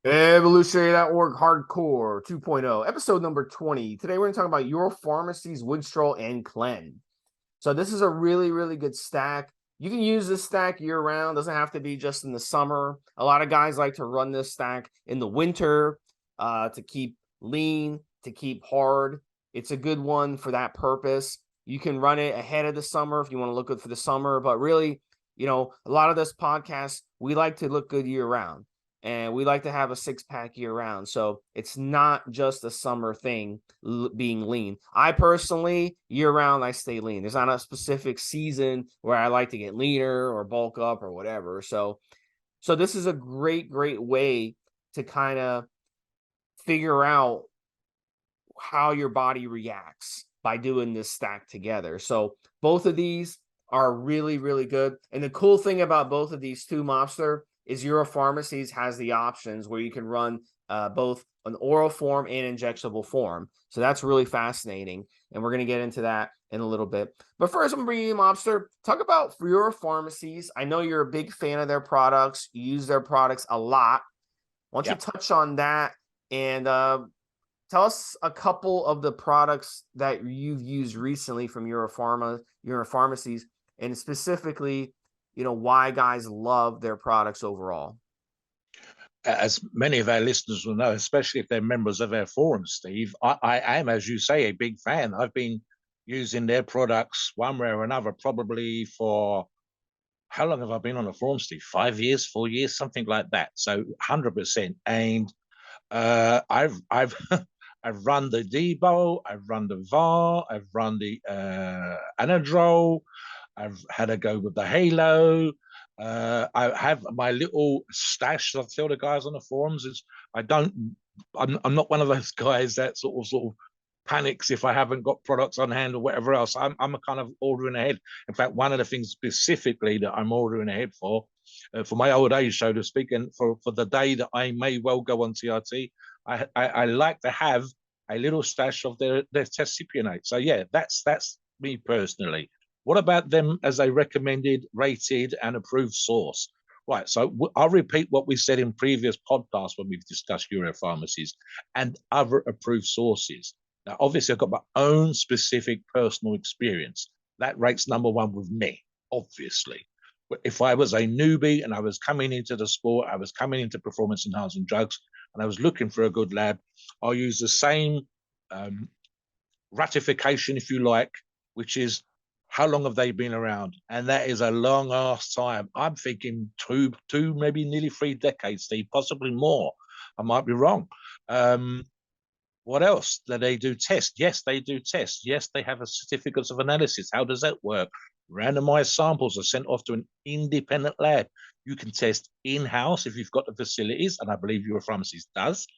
Evolutionary.org Hardcore 2.0, episode number 20. Today we're going to talk about EuroPharmacies Winstrol and Clen. So this is a really, really good stack. You can use this stack year round. Doesn't have to be just in the summer. A lot of guys like to run this stack in the winter to keep lean, to keep hard. It's a good one for that purpose. You can run it ahead of the summer if you want to look good for the summer. But really, a lot of this podcast, we like to look good year round. And we like to have a six-pack year round. So it's not just a summer thing being lean. I personally, year round, I stay lean. There's not a specific season where I like to get leaner or bulk up or whatever. So this is a great, great way to kind of figure out how your body reacts by doing this stack together. So both of these are really, really good. And the cool thing about both of these two, Mobster, is EuroPharmacies has the options where you can run both an oral form and injectable form. So that's really fascinating. And we're going to get into that in a little bit. But first, I'm going to bring you, Mobster. Talk about EuroPharmacies. I know you're a big fan of their products. You use their products a lot. Why don't you Yeah. touch on that and tell us a couple of the products that you've used recently from EuroPharmacies, and specifically, why guys love their products overall. As many of our listeners will know, especially if they're members of our forum, Steve, I am, as you say, a big fan. I've been using their products one way or another, probably for how long have I been on the forum, Steve? 5 years, 4 years, something like that. So 100%. And I've I've run the Debo, I've run the VAR, I've run the Anadrol, I've had a go with the Halo. I have my little stash. I tell the guys on the forums is I don't. I'm not one of those guys that sort of panics if I haven't got products on hand or whatever else. I'm a kind of ordering ahead. In fact, one of the things specifically that I'm ordering ahead for my old age, so to speak, and for the day that I may well go on TRT, I like to have a little stash of their testcipionate. So yeah, that's me personally. What about them as a recommended, rated, and approved source? Right. So I'll repeat what we said in previous podcasts when we've discussed EuroPharmacies and other approved sources. Now, obviously, I've got my own specific personal experience. That rates number one with me, obviously. But if I was a newbie and I was coming into the sport, I was coming into performance enhancing drugs, and I was looking for a good lab, I'll use the same um, ratification, if you like, which is how long have they been around? And that is a long ass time. I'm thinking two, maybe nearly 3 decades, Steve, possibly more. I might be wrong. What else? Do they do tests? Yes, they do tests. Yes, they have a certificates of analysis. How does that work? Randomized samples are sent off to an independent lab. You can test in-house if you've got the facilities, and I believe EuroPharmacies does,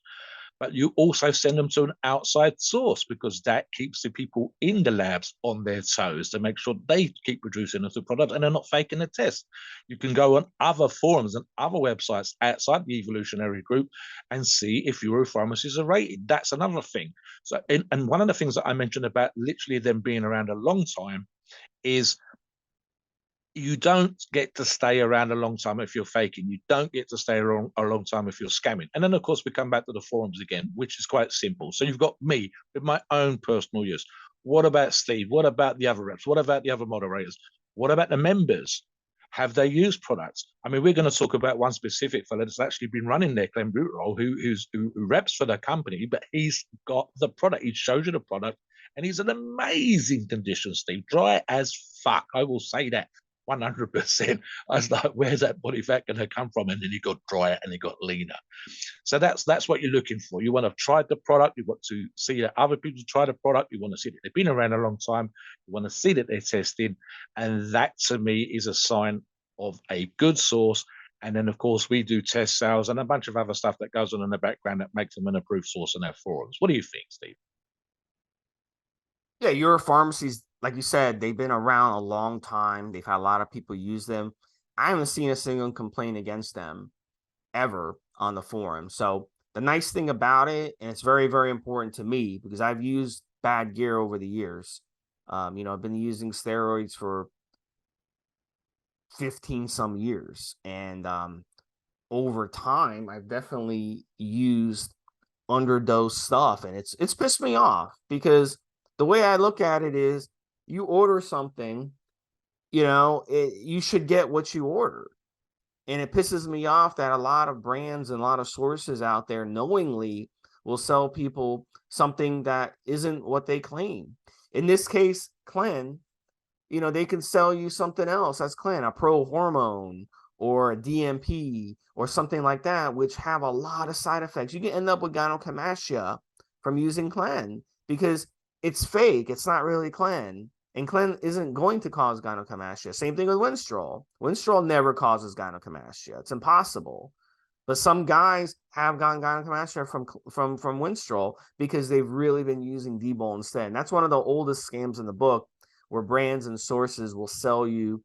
but you also send them to an outside source because that keeps the people in the labs on their toes to make sure they keep producing the product and they're not faking the test. You can go on other forums and other websites outside the Evolutionary group and see if EuroPharmacies are rated. That's another thing. So, and one of the things that I mentioned about literally them being around a long time is you don't get to stay around a long time if you're faking. You don't get to stay around a long time if you're scamming. And then, of course, we come back to the forums again, which is quite simple. So you've got me with my own personal use. What about Steve? What about the other reps? What about the other moderators? What about the members? Have they used products? I mean, we're going to talk about one specific fellow that's actually been running their Clenbuterol, who reps for the company, but he's got the product. He shows you the product, and he's in amazing condition, Steve. Dry as fuck. I will say that. 100%. I was like, where's that body fat going to come from? And then he got drier and he got leaner. So that's what you're looking for. You want to try the product. You want to see that other people try the product. You want to see that they've been around a long time. You want to see that they're tested. And that to me is a sign of a good source. And then, of course, we do test sales and a bunch of other stuff that goes on in the background that makes them an approved source in our forums. What do you think, Steve? Yeah, EuroPharmacies, like you said, they've been around a long time. They've had a lot of people use them. I haven't seen a single complaint against them ever on the forum. So the nice thing about it, and it's very, very important to me because I've used bad gear over the years. I've been using steroids for 15 some years. And over time, I've definitely used underdose stuff, and it's pissed me off, because the way I look at it is, you order something, you should get what you order. And it pisses me off that a lot of brands and a lot of sources out there knowingly will sell people something that isn't what they claim. In this case, Clen, they can sell you something else as Clen, a pro hormone or a DMP or something like that, which have a lot of side effects. You can end up with gynecomastia from using Clen, because it's fake. It's not really Clen. And Clen isn't going to cause gynecomastia. Same thing with Winstrol. Winstrol never causes gynecomastia. It's impossible. But some guys have gotten gynecomastia from Winstrol because they've really been using D-bol instead. And that's one of the oldest scams in the book, where brands and sources will sell you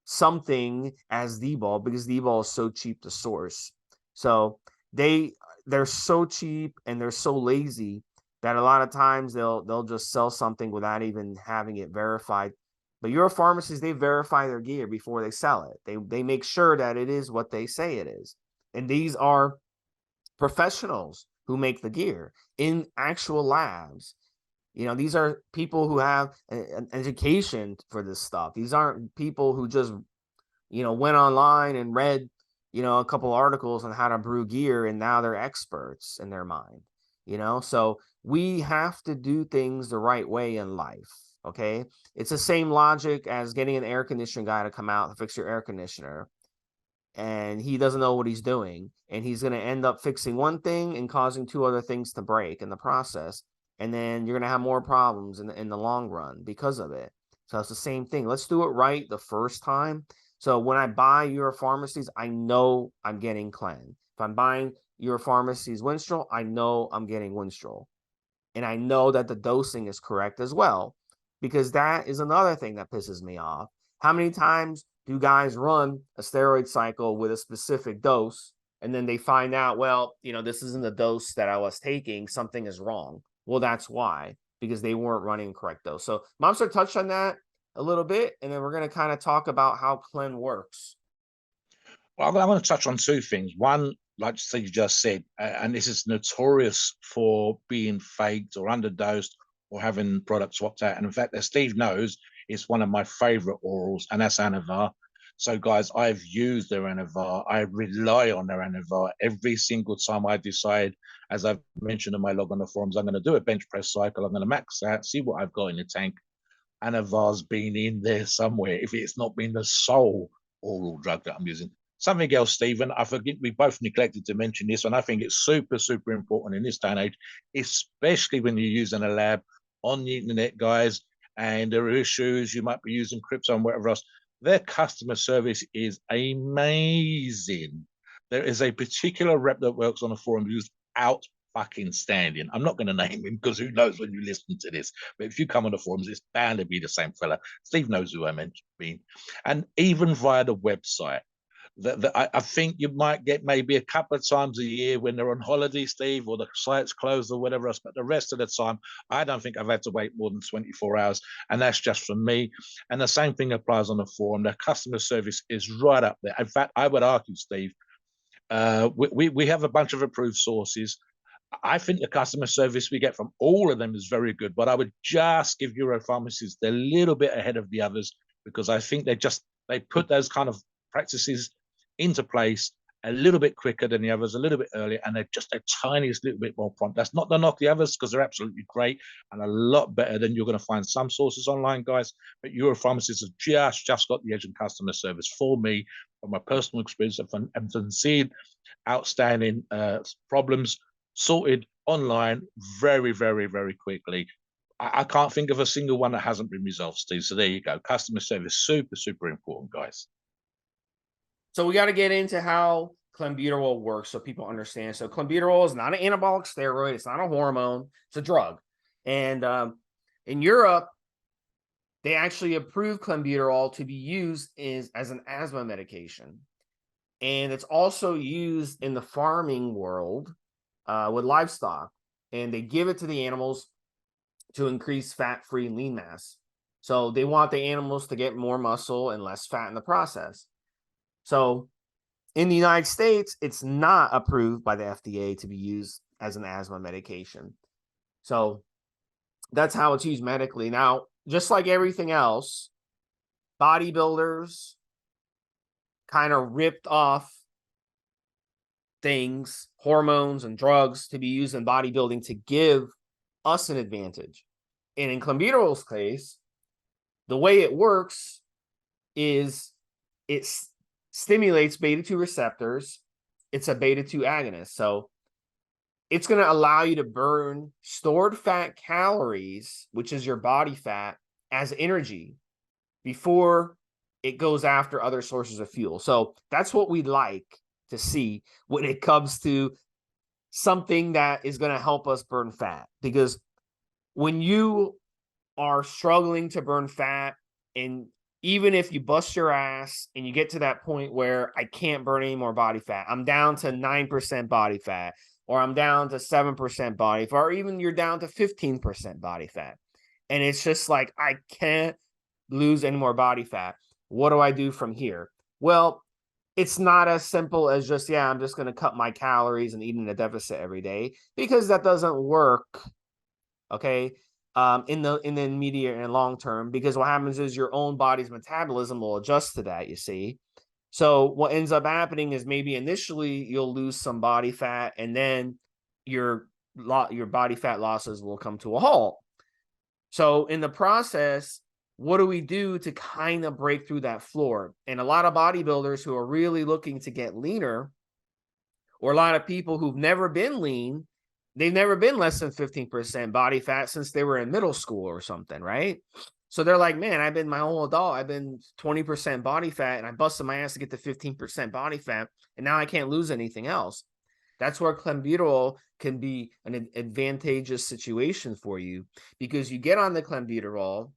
something as D-bol because D-bol is so cheap to source. So they're so cheap and they're so lazy that a lot of times they'll just sell something without even having it verified. But EuroPharmacies, they verify their gear before they sell it. They make sure that it is what they say it is. And these are professionals who make the gear in actual labs. These are people who have an education for this stuff. These aren't people who just, went online and read, a couple articles on how to brew gear, and now they're experts in their mind. So we have to do things the right way in life. Okay. It's the same logic as getting an air conditioning guy to come out and fix your air conditioner, and he doesn't know what he's doing, and he's going to end up fixing one thing and causing two other things to break in the process, and then you're going to have more problems in the long run because of it. So it's the same thing. Let's do it right the first time. So when I buy EuroPharmacies, I know I'm getting Clen. If I'm buying EuroPharmacies Winstrol, I know I'm getting Winstrol, and I know that the dosing is correct as well, because that is another thing that pisses me off. How many times do guys run a steroid cycle with a specific dose, and then they find out, well, this isn't the dose that I was taking, something is wrong? Well, that's why, because they weren't running correct dose. So Mobster touched on that a little bit, and then we're going to kind of talk about how Clen works. Well, I want to touch on two things. One, like you just said, and this is notorious for being faked or underdosed or having products swapped out. And in fact, as Steve knows, it's one of my favorite orals, and that's Anavar. So, guys, I've used their Anavar. I rely on their Anavar every single time I decide, as I've mentioned in my log on the forums, I'm going to do a bench press cycle. I'm going to max out, see what I've got in the tank. Anavar's been in there somewhere, if it's not been the sole oral drug that I'm using. Something else, Stephen, I forget we both neglected to mention this, and I think it's super, super important in this day and age, especially when you're using a lab on the internet, guys, and there are issues, you might be using crypto and whatever else. Their customer service is amazing. There is a particular rep that works on a forum who's out fucking standing. I'm not going to name him because who knows when you listen to this. But if you come on the forums, it's bound to be the same fella. Steve knows who I mean. And even via the website, I think you might get maybe a couple of times a year when they're on holiday, Steve, or the site's closed or whatever else. But the rest of the time, I don't think I've had to wait more than 24 hours. And that's just for me. And the same thing applies on the forum. Their customer service is right up there. In fact, I would argue, Steve, we have a bunch of approved sources. I think the customer service we get from all of them is very good, but I would just give EuroPharmacies a little bit ahead of the others, because I think they put those kind of practices into place a little bit quicker than the others, a little bit earlier, and they're just a tiniest little bit more prompt. That's not to knock the others, because they're absolutely great and a lot better than you're going to find some sources online, guys. But EuroPharmacies have just got the edge in customer service for me, from my personal experience, and seeing outstanding problems sorted online very, very, very quickly. I can't think of a single one that hasn't been resolved, Steve. So there you go. Customer service, super, super important, guys. So we got to get into how clenbuterol works so people understand. So clenbuterol is not an anabolic steroid. It's not a hormone. It's a drug. And in Europe, they actually approved clenbuterol to be used as an asthma medication. And it's also used in the farming world with livestock. And they give it to the animals to increase fat-free lean mass. So they want the animals to get more muscle and less fat in the process. So In the United States, it's not approved by the FDA to be used as an asthma medication. So that's how it's used medically. Now, just like everything else, bodybuilders kind of ripped off things, hormones and drugs to be used in bodybuilding to give us an advantage. And in clenbuterol's case, the way it works is it stimulates beta 2 receptors. It's a beta 2 agonist. So it's going to allow you to burn stored fat calories, which is your body fat, as energy before it goes after other sources of fuel. So that's what we like to see when it comes to something that is going to help us burn fat. Because when you are struggling to burn fat, and even if you bust your ass and you get to that point where I can't burn any more body fat, I'm down to 9% body fat, or I'm down to 7% body fat, or even you're down to 15% body fat. And it's just like, I can't lose any more body fat. What do I do from here? Well, it's not as simple as just, yeah, I'm just going to cut my calories and eat in a deficit every day, because that doesn't work. Okay. In the immediate and long term, because what happens is your own body's metabolism will adjust to that, you see. So what ends up happening is maybe initially you'll lose some body fat, and then your body fat losses will come to a halt. So in the process, what do we do to kind of break through that floor? And a lot of bodybuilders who are really looking to get leaner, or a lot of people who've never been lean, they've never been less than 15% body fat since they were in middle school or something, right? So they're like, man, I've been my whole adult, I've been 20% body fat, and I busted my ass to get to 15% body fat, and now I can't lose anything else. That's where clenbuterol can be an advantageous situation for you, because you get on the clenbuterol,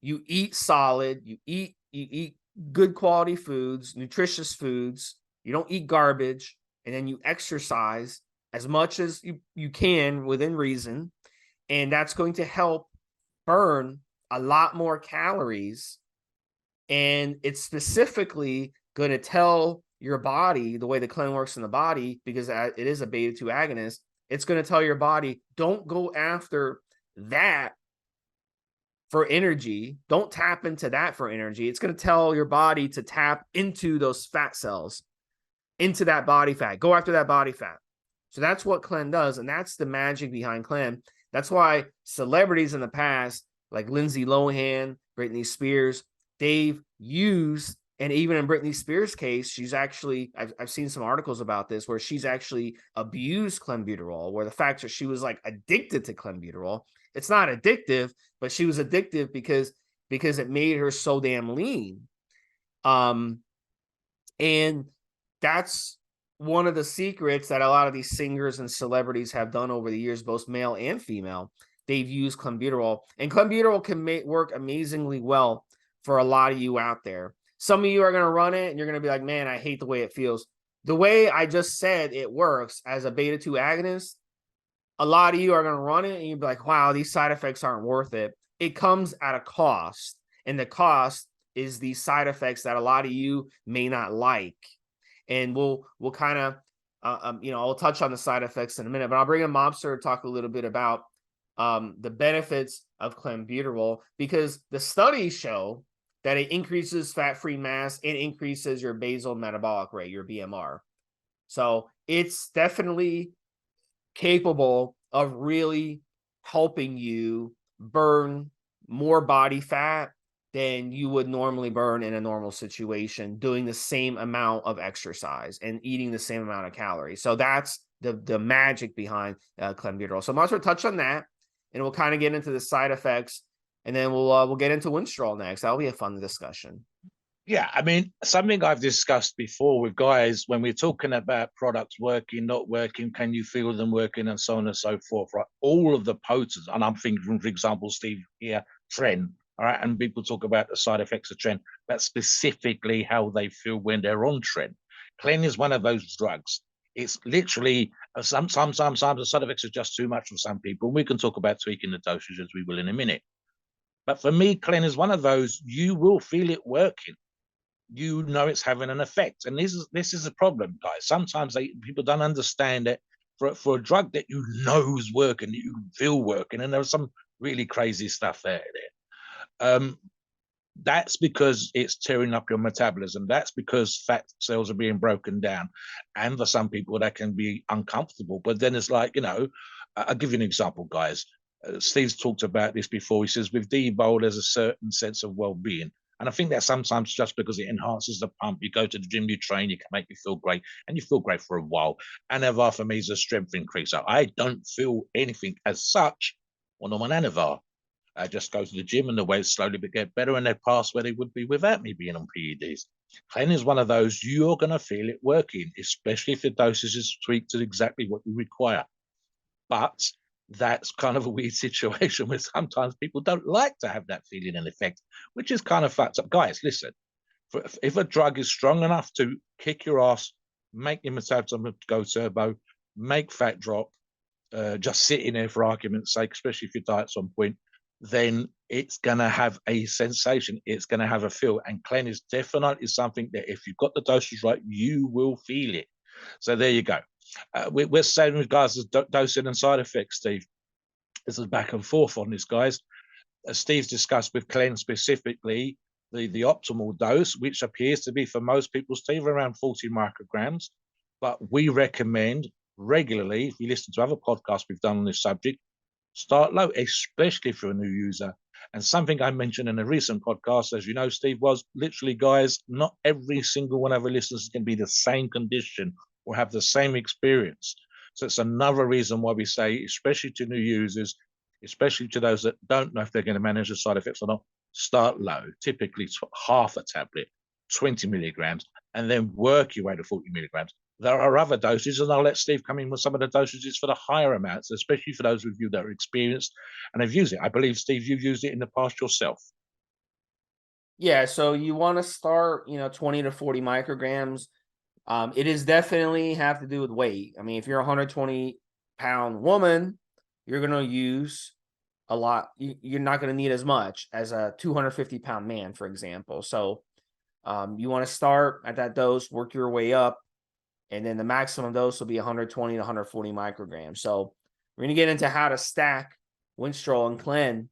you eat solid, you eat good quality foods, nutritious foods, you don't eat garbage, and then you exercise as much as you can within reason, and that's going to help burn a lot more calories. And it's specifically going to tell your body, the way the Clen works in the body, because it is a beta 2 agonist, it's going to tell your body, don't go after that for energy. Don't tap into that for energy. It's going to tell your body to tap into those fat cells, into that body fat. Go after that body fat. So that's what Clen does, and that's the magic behind Clen. That's why celebrities in the past, like Lindsay Lohan, Britney Spears, they've used, and even in Britney Spears' case, she's actually, I've seen some articles about this, where she's actually abused clenbuterol, where the fact that she was like addicted to clenbuterol. It's not addictive, but she was addictive because it made her so damn lean. And that's one of the secrets that a lot of these singers and celebrities have done over the years, both male and female. They've used clenbuterol, and clenbuterol can work amazingly well for a lot of you out there. Some of you are going to run it and you're going to be like, man, I hate the way it feels. The way I just said it works as a beta 2 agonist, a lot of you are going to run it and you'll be like, wow, these side effects aren't worth it. It comes at a cost, and the cost is these side effects that a lot of you may not like. And we'll kind of, I'll touch on the side effects in a minute, but I'll bring in Mobster to talk a little bit about the benefits of clenbuterol, because the studies show that it increases fat-free mass and increases your basal metabolic rate, your BMR. So it's definitely capable of really helping you burn more body fat than you would normally burn in a normal situation, doing the same amount of exercise and eating the same amount of calories. So that's the magic behind clenbuterol. So I'm also touch on that, and we'll kind of get into the side effects, and then we'll get into Winstrol next. That'll be a fun discussion. Yeah, I mean, something I've discussed before with guys when we're talking about products working, not working, can you feel them working, and so on and so forth, right? All of the potents, and I'm thinking, for example, Steve here, Tren, all right, and people talk about the side effects of Tren, but specifically how they feel when they're on Tren. Clen is one of those drugs. It's literally, sometimes the side effects are just too much for some people. We can talk about tweaking the dosage, as we will in a minute. But for me, Clen is one of those, you will feel it working. you know it's having an effect. And this is a problem, guys. Sometimes people don't understand it for a drug that you know is working, that you feel working, and there's some really crazy stuff there. That's because it's tearing up your metabolism. That's because fat cells are being broken down. And for some people, that can be uncomfortable. But then it's like, I'll give you an example, guys. Steve's talked about this before. He says with D-Bowl, there's a certain sense of well-being. And I think that sometimes just because it enhances the pump, you go to the gym, you train, you can make you feel great, and you feel great for a while. Anavar for me is a strength increaser. I don't feel anything as such on an Anavar. I just go to the gym and the weights slowly get better and they pass where they would be without me being on PEDs. Clen is one of those you're going to feel it working, especially if the dosage is tweaked to exactly what you require. But that's kind of a weird situation where sometimes people don't like to have that feeling and effect, which is kind of fucked up. Guys, listen, if a drug is strong enough to kick your ass, make your metabolism go turbo, make fat drop, just sitting there for argument's sake, especially if your diet's on point, then it's going to have a sensation. It's going to have a feel. And Clen is definitely something that if you've got the dosage right, you will feel it. So there you go. We're saying with regards to dosing and side effects, Steve. This is back and forth on this, guys. As Steve's discussed with Clen specifically, the optimal dose, which appears to be for most people, Steve, around 40 micrograms. But we recommend regularly, if you listen to other podcasts we've done on this subject, start low, especially for a new user. And something I mentioned in a recent podcast, as you know, Steve, was literally, guys, not every single one of our listeners can be the same condition or have the same experience. So it's another reason why we say, especially to new users, especially to those that don't know if they're going to manage the side effects or not, start low, typically half a tablet, 20 milligrams, and then work your way to 40 milligrams. There are other dosages, and I'll let Steve come in with some of the dosages for the higher amounts, especially for those of you that are experienced and have used it. I believe, Steve, you've used it in the past yourself. Yeah, so you want to start, 20 to 40 micrograms. It is definitely have to do with weight. I mean, if you're a 120-pound woman, you're going to use a lot. You're not going to need as much as a 250-pound man, for example. So you want to start at that dose, work your way up. And then the maximum dose will be 120 to 140 micrograms. So we're going to get into how to stack Winstrol and Clen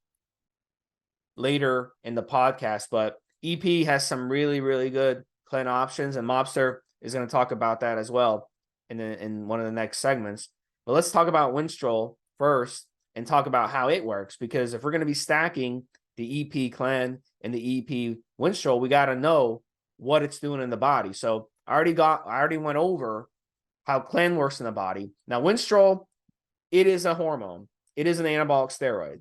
later in the podcast. But EP has some really, really good Clen options, and Mobster is going to talk about that as well in one of the next segments. But let's talk about Winstrol first and talk about how it works, because if we're going to be stacking the EP Clen and the EP Winstrol, we got to know what it's doing in the body. So I already went over how Clen works in the body. Now, Winstrol, it is a hormone. It is an anabolic steroid.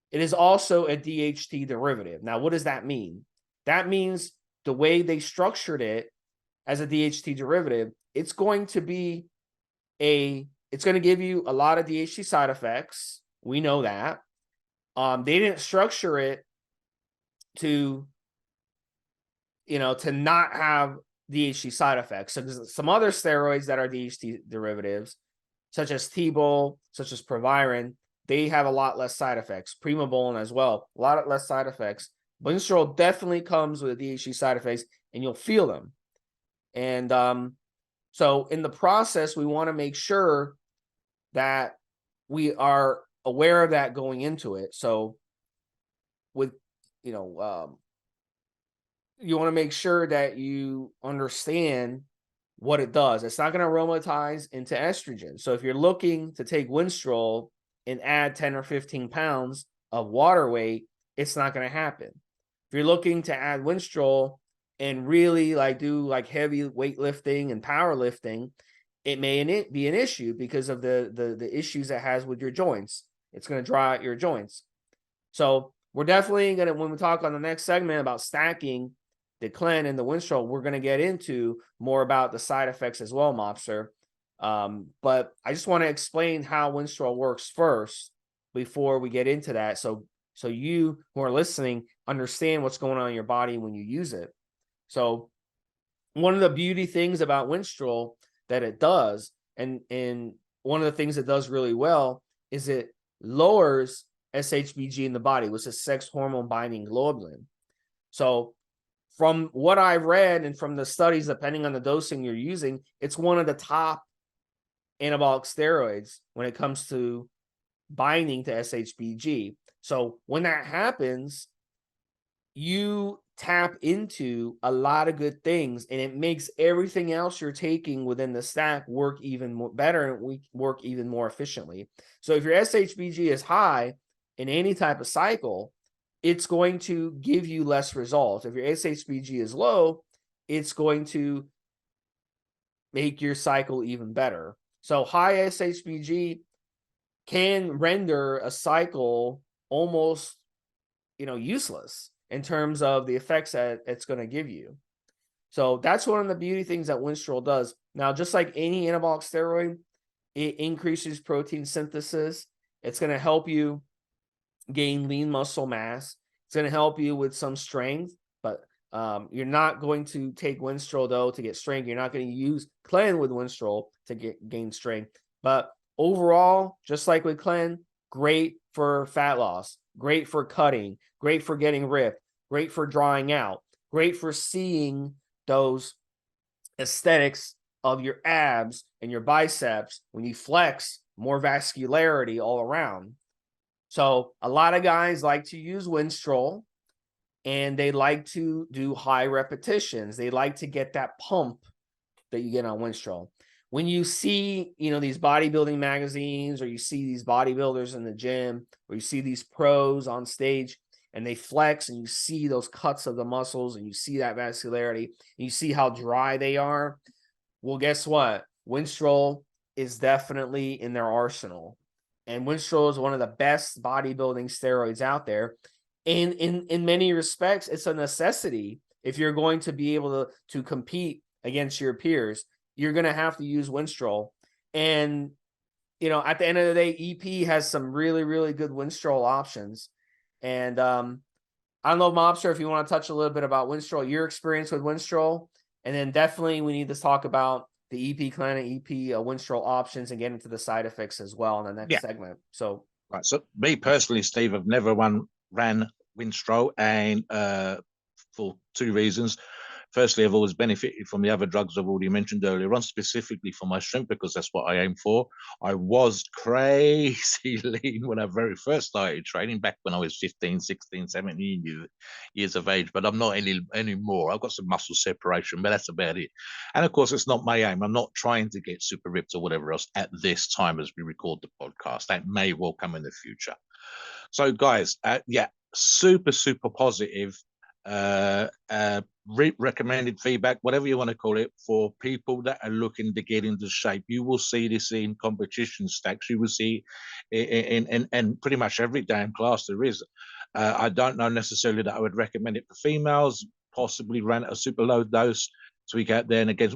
It is also a DHT derivative. Now, what does that mean? That means the way they structured it as a DHT derivative, it's going to give you a lot of DHT side effects. We know that. They didn't structure it to not have DHT side effects. So there's some other steroids that are DHT derivatives, such as T-Bol, such as Proviron, they have a lot less side effects. Primobolan as well, a lot less side effects. Winstrol definitely comes with DHT side effects, and you'll feel them. And so in the process, we want to make sure that we are aware of that going into it. So with, you want to make sure that you understand what it does. It's not going to aromatize into estrogen. So if you're looking to take Winstrol and add 10 or 15 pounds of water weight, it's not going to happen. If you're looking to add Winstrol and really do heavy weightlifting and powerlifting, it may be an issue because of the issues it has with your joints. It's going to dry out your joints. So we're definitely going to, when we talk on the next segment about stacking the Clen and the Winstrol, we're going to get into more about the side effects as well, Mobster. But I just want to explain how Winstrol works first before we get into that. So you who are listening understand what's going on in your body when you use it. So one of the beauty things about Winstrol that it does, and one of the things it does really well, is it lowers SHBG in the body, which is sex hormone binding globulin. So from what I've read and from the studies, depending on the dosing you're using, it's one of the top anabolic steroids when it comes to binding to SHBG. So when that happens, you tap into a lot of good things, and it makes everything else you're taking within the stack work even more better, and we work even more efficiently. So if your SHBG is high in any type of cycle, it's going to give you less results. If your SHBG is low, it's going to make your cycle even better. So high SHBG can render a cycle almost, useless in terms of the effects that it's going to give you. So that's one of the beauty things that Winstrol does. Now, just like any anabolic steroid, it increases protein synthesis. It's going to help you gain lean muscle mass. It's going to help you with some strength, but you're not going to take Winstrol though to get strength. You're not going to use Clen with Winstrol to gain strength. But overall, just like with Clen, great for fat loss, great for cutting, great for getting ripped, great for drying out, great for seeing those aesthetics of your abs and your biceps when you flex, more vascularity all around. So a lot of guys like to use Winstrol, and they like to do high repetitions. They like to get that pump that you get on Winstrol. When you see, these bodybuilding magazines, or you see these bodybuilders in the gym, or you see these pros on stage and they flex, and you see those cuts of the muscles, and you see that vascularity, and you see how dry they are. Well, guess what? Winstrol is definitely in their arsenal. And Winstrol is one of the best bodybuilding steroids out there. And in many respects, it's a necessity. If you're going to be able to compete against your peers, you're going to have to use Winstrol. And, at the end of the day, EP has some really, really good Winstrol options. And I don't know, Mobster, if you want to touch a little bit about Winstrol, your experience with Winstrol. And then definitely we need to talk about the EP Clen and EP Winstrol options and get into the side effects as well in the next segment. So, right. So me personally, Steve, I've never ran Winstrol, and for two reasons. Firstly, I've always benefited from the other drugs I've already mentioned earlier on, specifically for my strength, because that's what I aim for. I was crazy lean when I very first started training, back when I was 15, 16, 17 years of age, but I'm not anymore. I've got some muscle separation, but that's about it. And of course, it's not my aim. I'm not trying to get super ripped or whatever else at this time as we record the podcast. That may well come in the future. So guys, super, super positive recommended feedback, whatever you want to call it, for people that are looking to get into shape. You will see this in competition stacks. You will see in pretty much every damn class there is. I don't know necessarily that I would recommend it for females. Possibly run at a super low dose. So we get there, and again,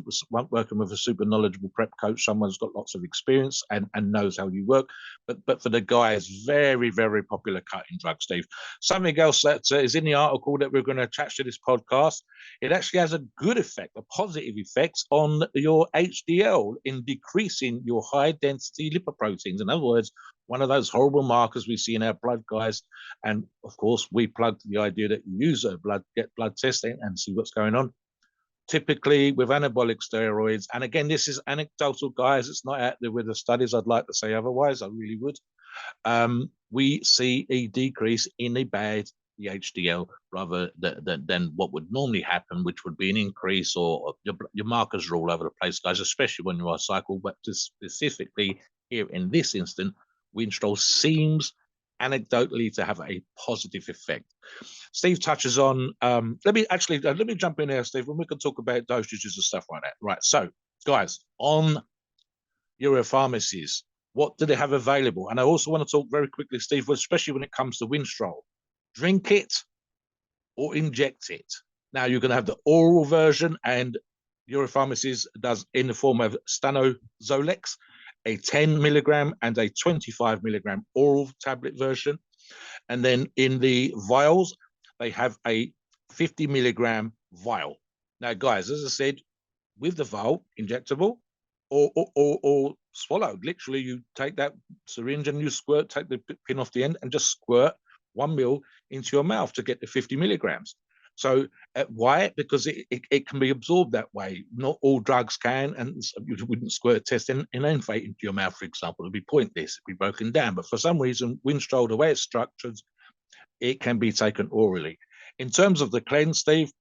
working with a super knowledgeable prep coach, someone who's got lots of experience and knows how you work. But for the guys, very, very popular cutting drug, Steve. Something else that is in the article that we're going to attach to this podcast, it actually has a good effect, a positive effect on your HDL in decreasing your high-density lipoproteins. In other words, one of those horrible markers we see in our blood, guys. And of course, we plugged the idea that you use get blood testing and see what's going on. Typically with anabolic steroids, and again, this is anecdotal, guys, it's not out there with the studies. I'd like to say otherwise, I really would. We see a decrease in the HDL rather than what would normally happen, which would be an increase, or your markers are all over the place, guys, especially when you are cycle. But specifically here in this instant, Winstrol seems anecdotally to have a positive effect. Steve touches on, let me jump in there, Steve, and we can talk about dosages and stuff like that. Right, so guys, on EuroPharmacies, what do they have available? And I also want to talk very quickly, Steve, especially when it comes to Winstrol. Drink it or inject it. Now you're going to have the oral version, and EuroPharmacies does in the form of Stanozolex, a 10 milligram and a 25 milligram oral tablet version. And then in the vials, they have a 50 milligram vial. Now, guys, as I said, with the vial, injectable or swallowed. Literally, you take that syringe and you squirt, take the pin off the end and just squirt 1 ml into your mouth to get the 50 milligrams. So why? Because it can be absorbed that way. Not all drugs can, and you wouldn't squirt a test in infate into your mouth, for example. It'd be pointless. It'd be broken down. But for some reason, Winstrol, the way it's structured, it can be taken orally. In terms of the Clen, Steve,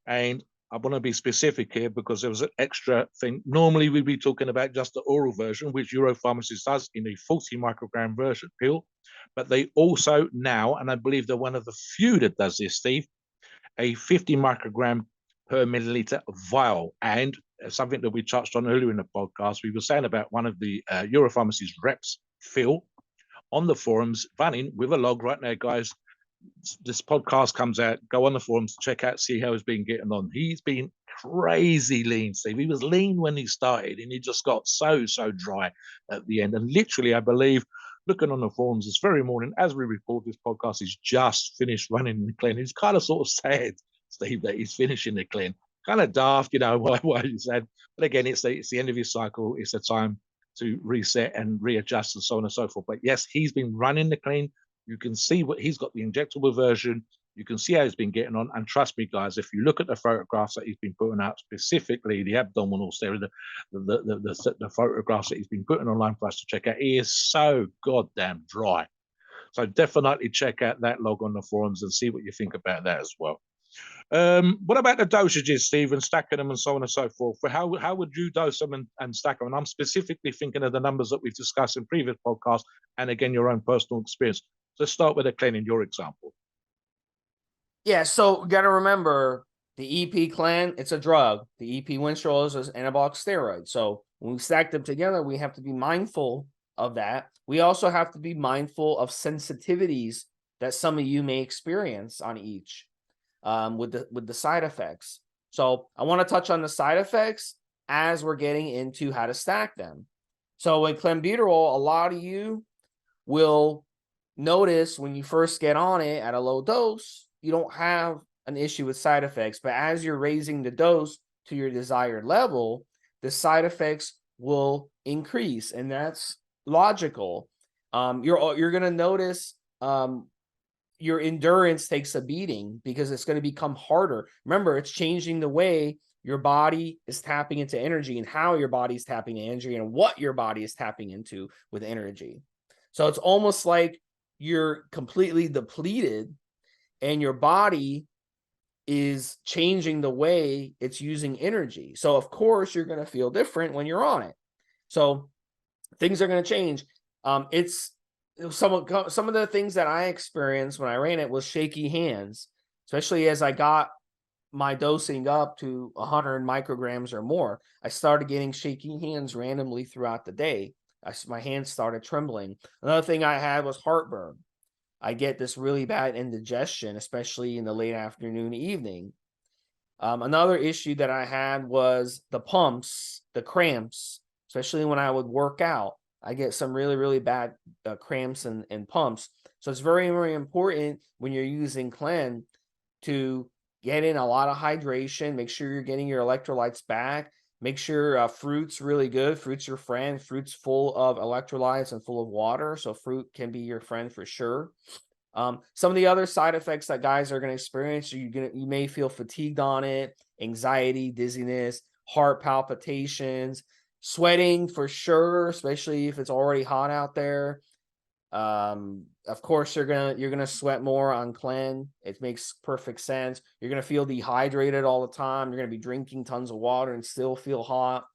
and I want to be specific here because there was an extra thing. Normally, we'd be talking about just the oral version, which EuroPharmacies does in a 40 microgram version pill. But they also now, and I believe they're one of the few that does this, Steve, a 50 microgram per milliliter vial. And something that we touched on earlier in the podcast, we were saying about one of the EuroPharmacies reps, Phil, on the forums, running with a log right now, guys. This podcast comes out, go on the forums, check out, see how he's been getting on. He's been crazy lean, Steve. He was lean when he started, and he just got so dry at the end. And literally, I believe, looking on the forums this very morning, as we record this podcast, he's just finished running the Clen. He's kind of sort of sad, Steve, that he's finishing the Clen. Kind of daft, why he's sad. But again, it's the end of his cycle. It's the time to reset and readjust and so on and so forth. But yes, he's been running the Clen. You can see what he's got, the injectable version. You can see how he's been getting on. And trust me, guys, if you look at the photographs that he's been putting out, specifically the abdominal stereo, the photographs that he's been putting online for us to check out, he is so goddamn dry. So definitely check out that log on the forums and see what you think about that as well. What about the dosages, Steve, and stacking them and so on and so forth? How would you dose them and stack them? And I'm specifically thinking of the numbers that we've discussed in previous podcasts and, again, your own personal experience. Let's start with a Clen in your example. Yeah, so got to remember the EP Clen, it's a drug. The EP Winstrol is an anabolic steroid. So when we stack them together, we have to be mindful of that. We also have to be mindful of sensitivities that some of you may experience on each with the side effects. So I want to touch on the side effects as we're getting into how to stack them. So with Clenbuterol, a lot of you will notice when you first get on it at a low dose, you don't have an issue with side effects. But as you're raising the dose to your desired level, the side effects will increase, and that's logical. You're going to notice your endurance takes a beating because it's going to become harder. Remember, it's changing the way your body is tapping into energy and how your body is tapping into energy and what your body is tapping into with energy. So it's almost like you're completely depleted and your body is changing the way it's using energy. So of course you're going to feel different when you're on it. So things are going to change. It's some of the things that I experienced when I ran it was shaky hands, especially as I got my dosing up to 100 micrograms or more. I started getting shaky hands randomly throughout the day. My hands started trembling. Another thing I had was heartburn. I get this really bad indigestion, especially in the late afternoon, evening. Another issue that I had was the pumps, the cramps, especially when I would work out. I get some really bad cramps and pumps. So it's very important when you're using Clen to get in a lot of hydration. Make sure you're getting your electrolytes back. Make sure fruit's really good. Fruit's your friend. Fruit's full of electrolytes and full of water. So fruit can be your friend for sure. Some of the other side effects that guys are going to experience, you may feel fatigued on it, anxiety, dizziness, heart palpitations, sweating for sure, especially if it's already hot out there. Of course, you're gonna sweat more on Clen. It makes perfect sense. You're gonna feel dehydrated all the time. You're gonna be drinking tons of water and still feel hot.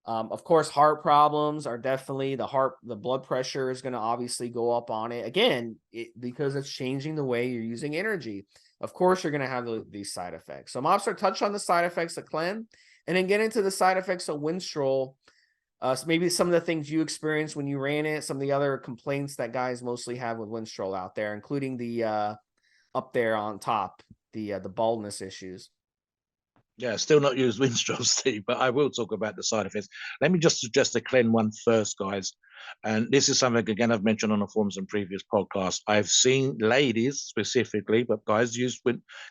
Of course, heart problems are definitely the blood pressure is going to obviously go up on it again because it's changing the way you're using energy. Of course, you're going to have these side effects. So Mobster, touch on the side effects of Clen and then get into the side effects of Winstrol. So maybe some of the things you experienced when you ran it, some of the other complaints that guys mostly have with Winstrol out there, including the up there on top, the baldness issues. Yeah, still not used Winstrol, Steve, but I will talk about the side effects. Let me just suggest the Clen one first, guys. And this is something, again, I've mentioned on the forums and previous podcasts. I've seen ladies specifically, but guys use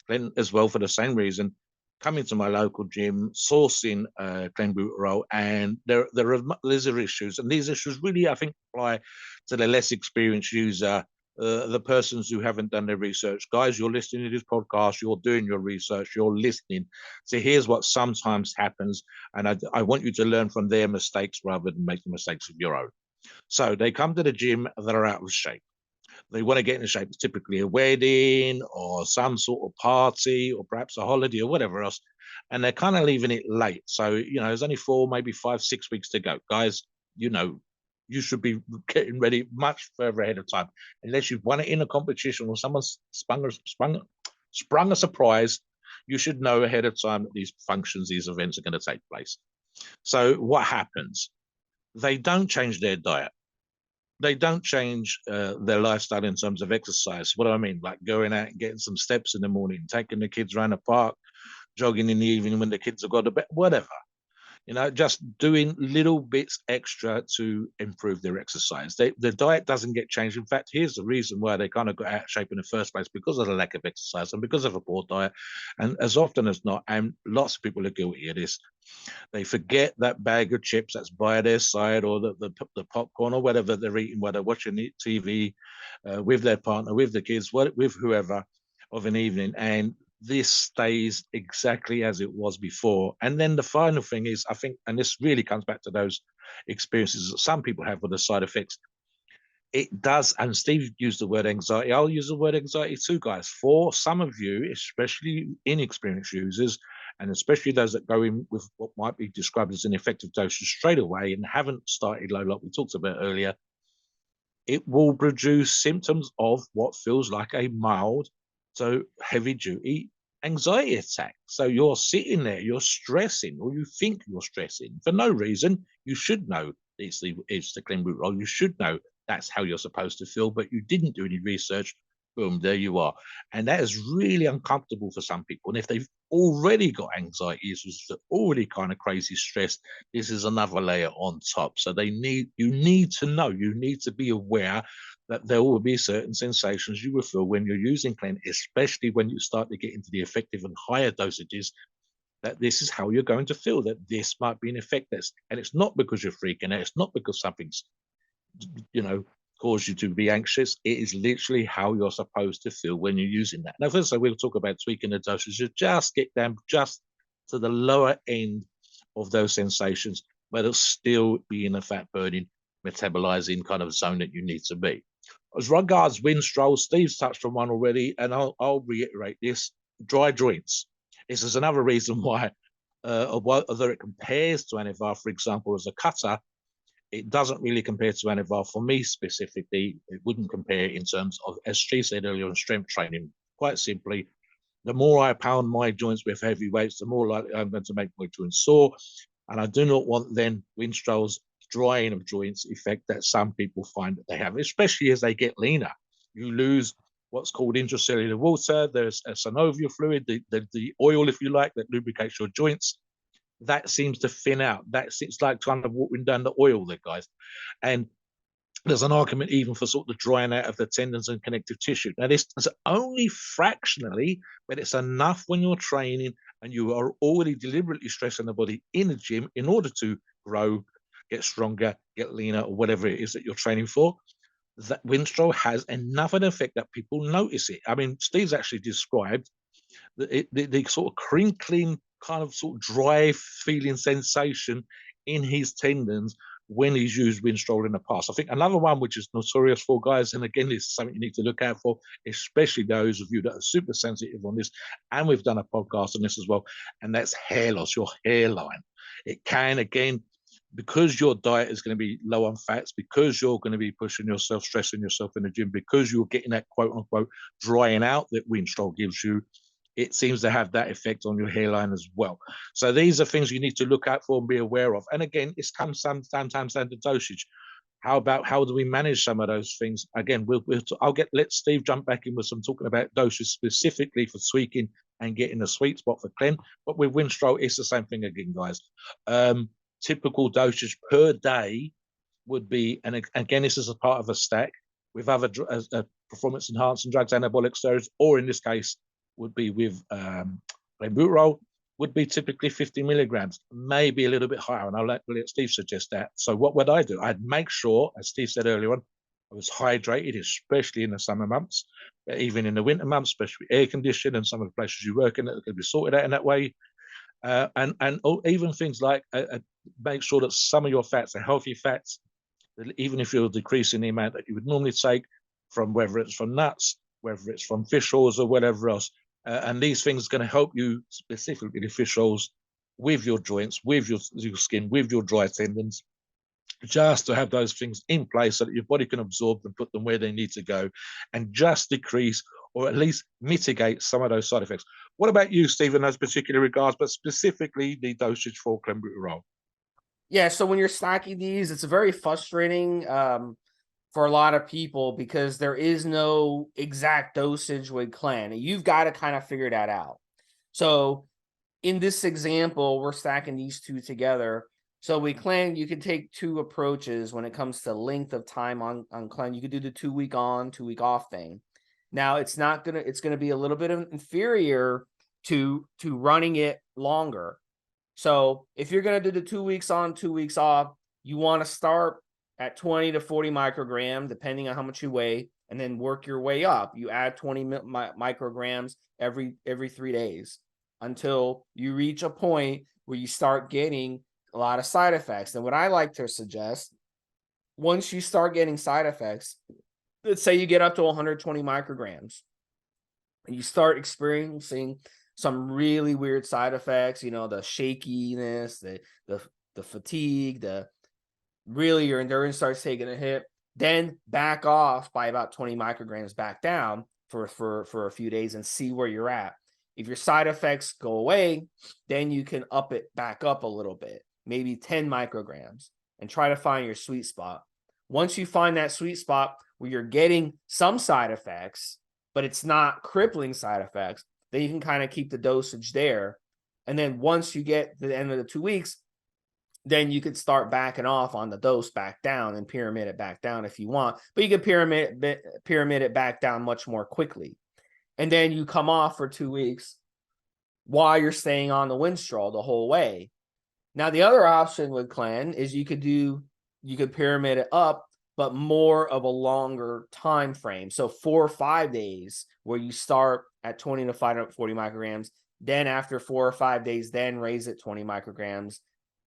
Clen as well for the same reason, coming to my local gym, sourcing Clenbuterol, and there are issues. And these issues really, I think, apply to the less experienced user the persons who haven't done their research. Guys, you're listening to this podcast, you're doing your research, you're listening. So here's what sometimes happens, and I want you to learn from their mistakes rather than make the mistakes of your own. So they come to the gym, they're out of shape. They want to get in shape. It's typically a wedding or some sort of party or perhaps a holiday or whatever else. And they're kind of leaving it late. So, there's only 4, maybe 5, 6 weeks to go. Guys, you should be getting ready much further ahead of time. Unless you've won it in a competition or someone's sprung a surprise, you should know ahead of time that these functions, these events are going to take place. So what happens? They don't change their diet. They don't change their lifestyle in terms of exercise. What do I mean? Like going out and getting some steps in the morning, taking the kids around the park, jogging in the evening when the kids have got to bed, whatever. Just doing little bits extra to improve their exercise. The diet doesn't get changed. In fact, here's the reason why they kind of got out of shape in the first place, because of the lack of exercise and because of a poor diet. And as often as not, and lots of people are guilty of this, they forget that bag of chips that's by their side, or the popcorn or whatever they're eating while they're watching the TV with their partner, with the kids, with whoever of an evening. And this stays exactly as it was before. And then the final thing is, I think, and this really comes back to those experiences that some people have with the side effects. It does, and Steve used the word anxiety. I'll use the word anxiety too, guys. For some of you, especially inexperienced users, and especially those that go in with what might be described as an effective dosage straight away and haven't started low, like we talked about earlier, it will produce symptoms of what feels like a mild to heavy duty anxiety attack. So you're sitting there, you're stressing, or you think you're stressing for no reason. You should know it's the clenbuterol. You should know that's how you're supposed to feel, but you didn't do any research. Boom, there you are. And that is really uncomfortable for some people. And if they've already got anxiety issues, they're already kind of crazy stressed, this is another layer on top. So you need to know, you need to be aware that there will be certain sensations you will feel when you're using Clen, especially when you start to get into the effective and higher dosages, that this is how you're going to feel, that this might be an effect. And it's not because you're freaking out. It's not because something's, cause you to be anxious. It is literally how you're supposed to feel when you're using that. Now, first, we'll talk about tweaking the dosage. You just get down just to the lower end of those sensations, but it'll still be in a fat burning, metabolizing kind of zone that you need to be. As regards Winstrol, Steve's touched on one already, and I'll reiterate this: dry joints. This is another reason why, although it compares to Anavar, for example, as a cutter, it doesn't really compare to Anavar. For me specifically, it wouldn't compare in terms of, as Steve said earlier, on strength training. Quite simply, the more I pound my joints with heavy weights, the more likely I'm going to make my joints sore. And I do not want then Winstrol's drying of joints effect that some people find that they have, especially as they get leaner. You lose what's called intracellular water. There's a synovial fluid, the oil, if you like, that lubricates your joints. That seems to thin out. It's like kind of walking down the oil there, guys. And there's an argument even for sort of the drying out of the tendons and connective tissue. Now, this is only fractionally, but it's enough when you're training and you are already deliberately stressing the body in the gym in order to grow, get stronger, get leaner, or whatever it is that you're training for. That Winstrol has enough of an effect that people notice it. I mean, Steve's actually described the sort of crinkling, kind of sort of dry feeling sensation in his tendons when he's used Winstrol in the past. I think another one which is notorious for, guys, and again, this is something you need to look out for, especially those of you that are super sensitive on this, and we've done a podcast on this as well, and that's hair loss, your hairline. It can, again, because your diet is going to be low on fats, because you're going to be pushing yourself, stressing yourself in the gym, because you're getting that quote unquote drying out that Winstrol gives you, it seems to have that effect on your hairline as well. So these are things you need to look out for and be aware of. And again, it's comes sometimes down to dosage. How do we manage some of those things? Again, let Steve jump back in with some talking about dosage specifically for tweaking and getting the sweet spot for Clen. But with Winstrol, it's the same thing again, guys. Typical dosage per day would be, and again, this is a part of a stack with other performance enhancing drugs, anabolic steroids, or in this case, would be with clenbuterol, would be typically 50 milligrams, maybe a little bit higher. And I'll let Steve suggest that. So what would I do? I'd make sure, as Steve said earlier on, I was hydrated, especially in the summer months, even in the winter months, especially air conditioning, and some of the places you work in that could be sorted out in that way. And even things like make sure that some of your fats are healthy fats, even if you're decreasing the amount that you would normally take from whether it's from nuts, whether it's from fish oils or whatever else. And these things are going to help you, specifically the fish oils, with your joints, with your skin, with your dry tendons, just to have those things in place so that your body can absorb them, put them where they need to go, and just decrease or at least mitigate some of those side effects. What about you, Steve, in those particular regards, but specifically the dosage for clenbuterol? Yeah, so when you're stacking these, it's very frustrating for a lot of people because there is no exact dosage with Clen. You've got to kind of figure that out. So in this example, we're stacking these two together. So with Clen, you can take two approaches when it comes to length of time on Clen. You could do the 2 week on, 2 week off thing. Now it's gonna be a little bit inferior to running it longer. So if you're going to do the 2 weeks on, 2 weeks off, you want to start at 20 to 40 micrograms, depending on how much you weigh, and then work your way up. You add 20 micrograms every 3 days until you reach a point where you start getting a lot of side effects. And what I like to suggest, once you start getting side effects, let's say you get up to 120 micrograms and you start experiencing some really weird side effects, the shakiness, the fatigue, really your endurance starts taking a hit, then back off by about 20 micrograms back down for a few days and see where you're at. If your side effects go away, then you can up it back up a little bit, maybe 10 micrograms, and try to find your sweet spot. Once you find that sweet spot where you're getting some side effects, but it's not crippling side effects, then you can kind of keep the dosage there. And then once you get to the end of the 2 weeks, then you could start backing off on the dose back down and pyramid it back down if you want. But you can pyramid it back down much more quickly. And then you come off for 2 weeks while you're staying on the Winstrol the whole way. Now, the other option with Clen is you could pyramid it up, but more of a longer time frame. So 4 or 5 days where you start at 20 to 40 micrograms, then after 4 or 5 days, then raise it 20 micrograms,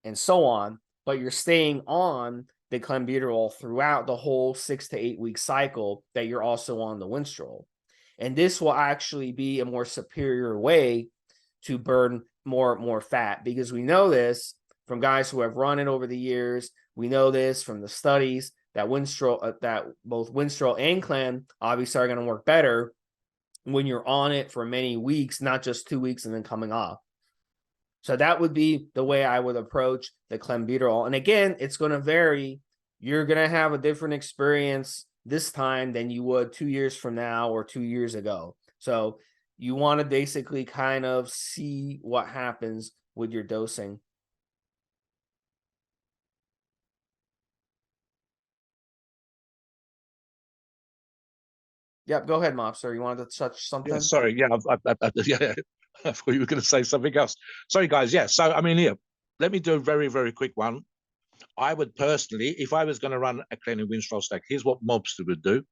and so on. But you're staying on the clenbuterol throughout the whole 6 to 8 week cycle that you're also on the Winstrol. And this will actually be a more superior way to burn more fat, because we know this from guys who have run it over the years. We know this from the studies that that both Winstrol and Clen obviously are going to work better when you're on it for many weeks, not just 2 weeks and then coming off. So that would be the way I would approach the clenbuterol. And again, it's going to vary. You're going to have a different experience this time than you would 2 years from now or 2 years ago. So you want to basically kind of see what happens with your dosing. Yep, go ahead, Mobster. You wanted to touch something? Yeah, sorry. Yeah, yeah, I thought you were going to say something else. Sorry, guys. Yeah. So, I mean, let me do a very, very quick one. I would personally, if I was going to run a Clen and Winstrol stack, here's what Mobster would do.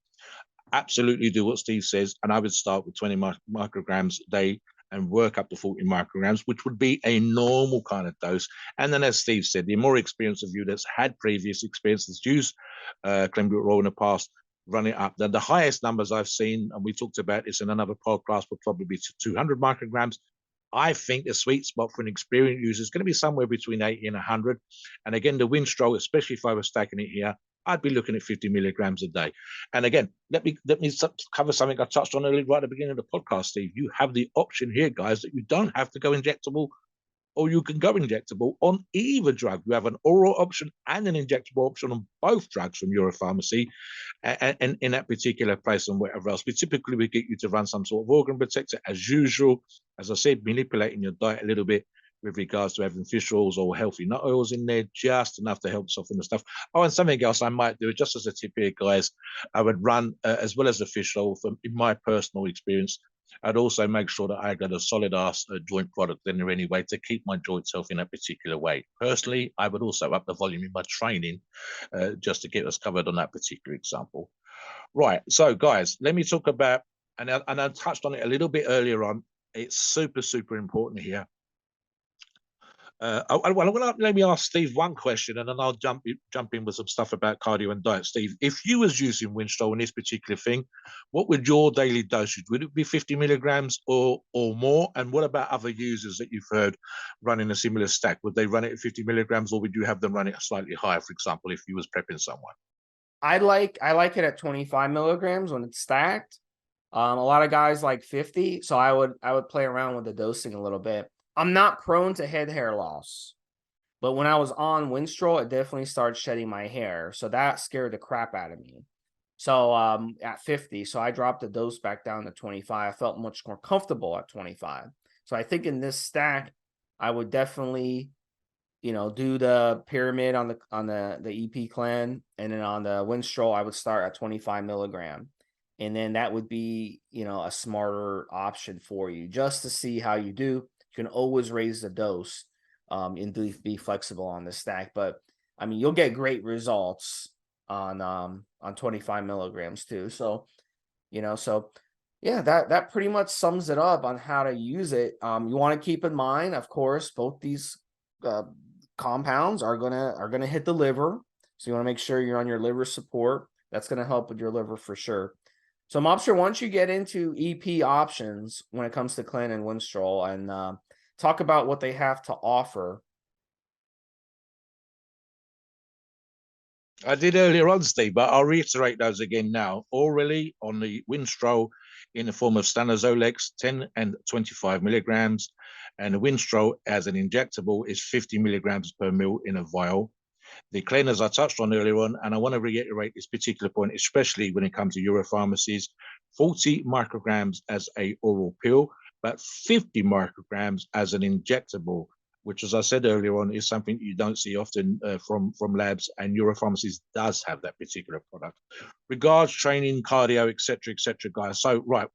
Absolutely do what Steve says. And I would start with 20 micrograms a day and work up to 40 micrograms, which would be a normal kind of dose. And then, as Steve said, the more experienced of you that's had previous experience, that's used clenbuterol in the past, run it up. The highest numbers I've seen, and we talked about this in another podcast, would probably be 200 micrograms. I think the sweet spot for an experienced user is going to be somewhere between 80 and 100. And again, the Winstrol, especially if I was stacking it here, I'd be looking at 50 milligrams a day. And again, let me cover something I touched on earlier right at the beginning of the podcast, Steve. You have the option here, guys, that you don't have to go injectable, or you can go injectable on either drug. You have an oral option and an injectable option on both drugs from EuroPharmacy and in that particular place and whatever else. We typically get you to run some sort of organ protector as usual. As I said, manipulating your diet a little bit with regards to having fish oils or healthy nut oils in there, just enough to help soften the stuff. Oh, and something else I might do, just as a tip here, guys, I would run, as well as the fish oil, from in my personal experience, I'd also make sure that I got a solid ass joint product in there anyway to keep my joints healthy in a particular way. Personally, I would also up the volume in my training just to get us covered on that particular example. Right. So, guys, let me talk about, and I touched on it a little bit earlier on. It's super, super important here. Let me ask Steve one question, and then I'll jump in with some stuff about cardio and diet. Steve, if you was using Winstrol in this particular thing, what would your daily dosage? Would it be 50 milligrams or more? And what about other users that you've heard running a similar stack? Would they run it at 50 milligrams, or would you have them run it slightly higher, for example, if you was prepping someone? I like it at 25 milligrams when it's stacked. A lot of guys like 50, so I would play around with the dosing a little bit. I'm not prone to head hair loss, but when I was on Winstrol, it definitely started shedding my hair, so that scared the crap out of me. So at 50, so I dropped the dose back down to 25. I felt much more comfortable at 25. So I think in this stack, I would definitely, do the pyramid on the EP Clen, and then on the Winstrol, I would start at 25 milligram. And then that would be, a smarter option for you just to see how you do. You can always raise the dose and be flexible on the stack. But I mean, you'll get great results on 25 milligrams too. So, so yeah, that pretty much sums it up on how to use it. You want to keep in mind, of course, both these compounds are gonna hit the liver. So you want to make sure you're on your liver support. That's gonna help with your liver for sure. So Mobster, once you get into EP options when it comes to Clen and Winstrol, and talk about what they have to offer. I did earlier on, Steve, but I'll reiterate those again now. Orally on the Winstrol in the form of Stanozolex, 10 and 25 milligrams, and the Winstrol as an injectable is 50 milligrams per mil in a vial. The Clen, as I touched on earlier on, and I want to reiterate this particular point, especially when it comes to EuroPharmacies, 40 micrograms as a oral pill, but 50 micrograms as an injectable, which, as I said earlier on, is something you don't see often from labs, and EuroPharmacies does have that particular product. Regards training, cardio, etc., guys. So, right,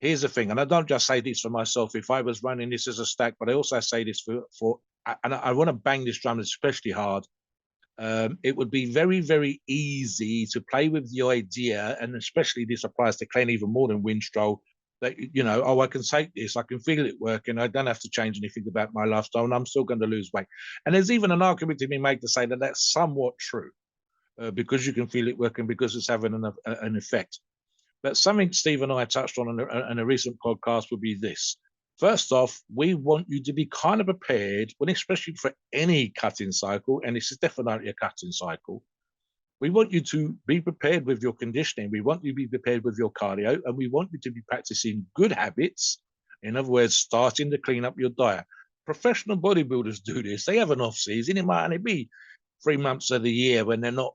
here's the thing, and I don't just say this for myself. If I was running this as a stack, but I also say this for and I want to bang this drum especially hard. It would be very, very easy to play with the idea, and especially this applies to Clen even more than Winstrol, that, oh, I can take this, I can feel it working, I don't have to change anything about my lifestyle, and I'm still going to lose weight. And there's even an argument to be made to say that that's somewhat true, because you can feel it working, because it's having an effect. But something Steve and I touched on in a recent podcast would be this. First off, we want you to be kind of prepared, when, especially for any cutting cycle, and this is definitely a cutting cycle. We want you to be prepared with your conditioning. We want you to be prepared with your cardio, and we want you to be practicing good habits. In other words, starting to clean up your diet. Professional bodybuilders do this. They have an off season. It might only be 3 months of the year when they're not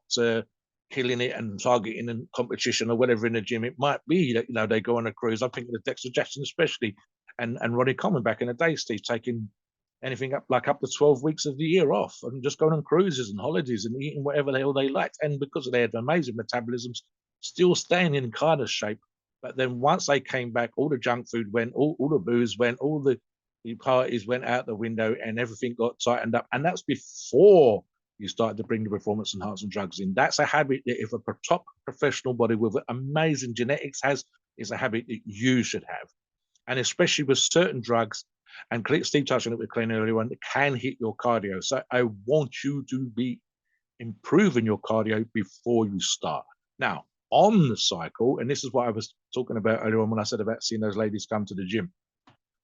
killing it and targeting in competition or whatever in the gym. It might be that they go on a cruise. I'm thinking of Dexter Jackson especially, and Ronnie Coleman back in the day, Steve, taking anything up to 12 weeks of the year off and just going on cruises and holidays and eating whatever the hell they liked. And because they had amazing metabolisms, still staying in kind of shape. But then once they came back, all the junk food went, all the booze went, all the parties went out the window, and everything got tightened up. And that's before you started to bring the performance enhancing drugs in. That's a habit that if a top professional body with amazing genetics has, is a habit that you should have. And especially with certain drugs, and Steve touched on it with Clen earlier on, it can hit your cardio. So I want you to be improving your cardio before you start. Now, on the cycle, and this is what I was talking about earlier on when I said about seeing those ladies come to the gym.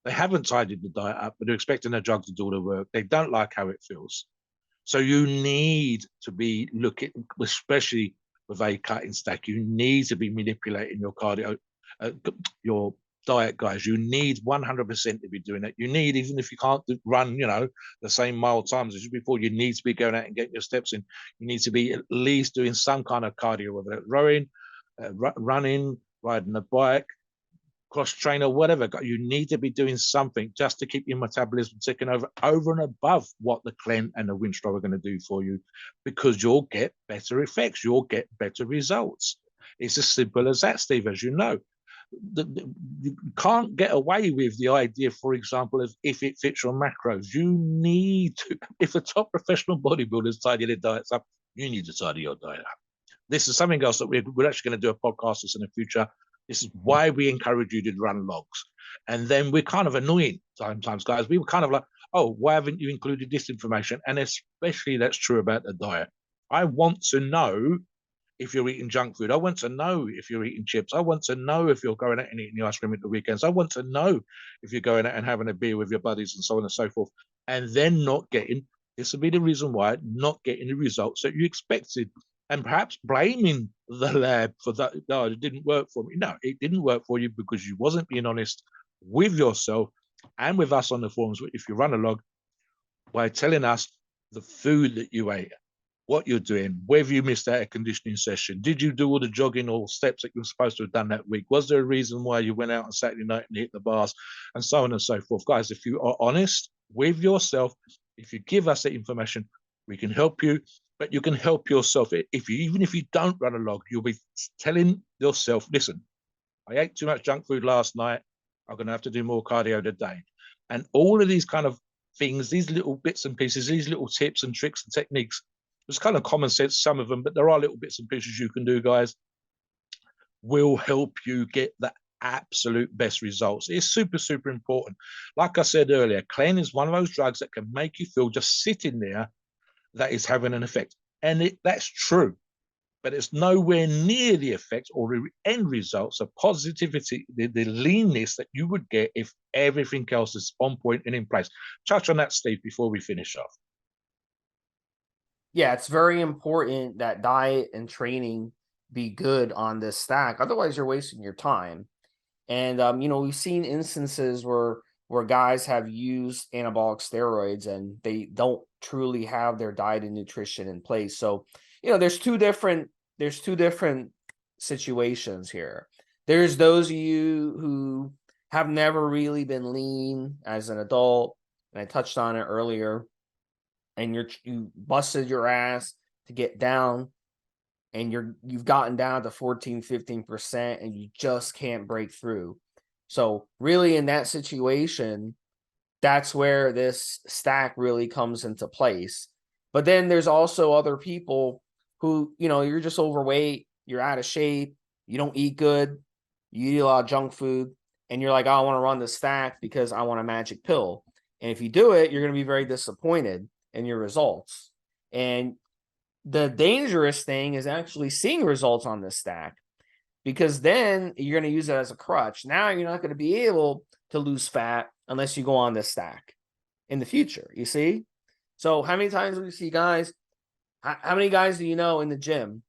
They haven't tidied the diet up, but they're expecting their drug to do the work. They don't like how it feels. So you need to be looking, especially with a cutting stack, you need to be manipulating your cardio, your diet, guys. You need 100% to be doing it. You need, even if you can't run, the same mile times as before, you need to be going out and getting your steps in. You need to be at least doing some kind of cardio, whether it's rowing, running, riding a bike, cross trainer, whatever. You need to be doing something just to keep your metabolism ticking over and above what the Clen and the Winstrol are going to do for you, because you'll get better effects. You'll get better results. It's as simple as that, Steve, as you know. You can't get away with the idea, for example, of if it fits your macros. You need to, if a top professional bodybuilder is tidying their diets up, you need to tidy your diet up. This is something else that we're actually going to do a podcast this in the future. This is why we encourage you to run logs. And then we're kind of annoying sometimes, guys. We were kind of like, oh, why haven't you included this information? And especially that's true about the diet. I want to know if you're eating junk food. I want to know if you're eating chips. I want to know if you're going out and eating the ice cream at the weekends. I want to know if you're going out and having a beer with your buddies and so on and so forth. And then not getting, this will be the reason why, not getting the results that you expected. And perhaps blaming the lab for that. No, it didn't work for me. No, it didn't work for you because you wasn't being honest with yourself and with us on the forums. If you run a log, by telling us the food that you ate, what you're doing, whether you missed out a conditioning session, did you do all the jogging or steps that you were supposed to have done that week? Was there a reason why you went out on Saturday night and hit the bars, and so on and so forth? Guys, if you are honest with yourself, if you give us that information, we can help you, but you can help yourself. Even if you don't run a log, you'll be telling yourself, listen, I ate too much junk food last night. I'm going to have to do more cardio today. And all of these kind of things, these little bits and pieces, these little tips and tricks and techniques, it's kind of common sense, some of them, but there are little bits and pieces you can do, guys, will help you get the absolute best results. It's super, super important. Like I said earlier, Clen is one of those drugs that can make you feel just sitting there that is having an effect. And that's true, but it's nowhere near the effect or the end results of positivity, the leanness that you would get if everything else is on point and in place. Touch on that, Steve, before we finish off. Yeah, it's very important that diet and training be good on this stack. Otherwise, you're wasting your time. And we've seen instances where guys have used anabolic steroids and they don't truly have their diet and nutrition in place. So, there's two different situations here. There's those of you who have never really been lean as an adult, and I touched on it earlier, and you busted your ass to get down, and you've gotten down to 14-15% and you just can't break through. So really in that situation, that's where this stack really comes into place. But then there's also other people who, you're just overweight, you're out of shape, you don't eat good, you eat a lot of junk food, and you're like, oh, I want to run the stack because I want a magic pill. And if you do it, you're going to be very disappointed in your results. And the dangerous thing is actually seeing results on this stack, because then you're going to use it as a crutch. Now you're not going to be able to lose fat unless you go on this stack in the future, you see? So how many times do we see guys, how many guys do you know in the gym?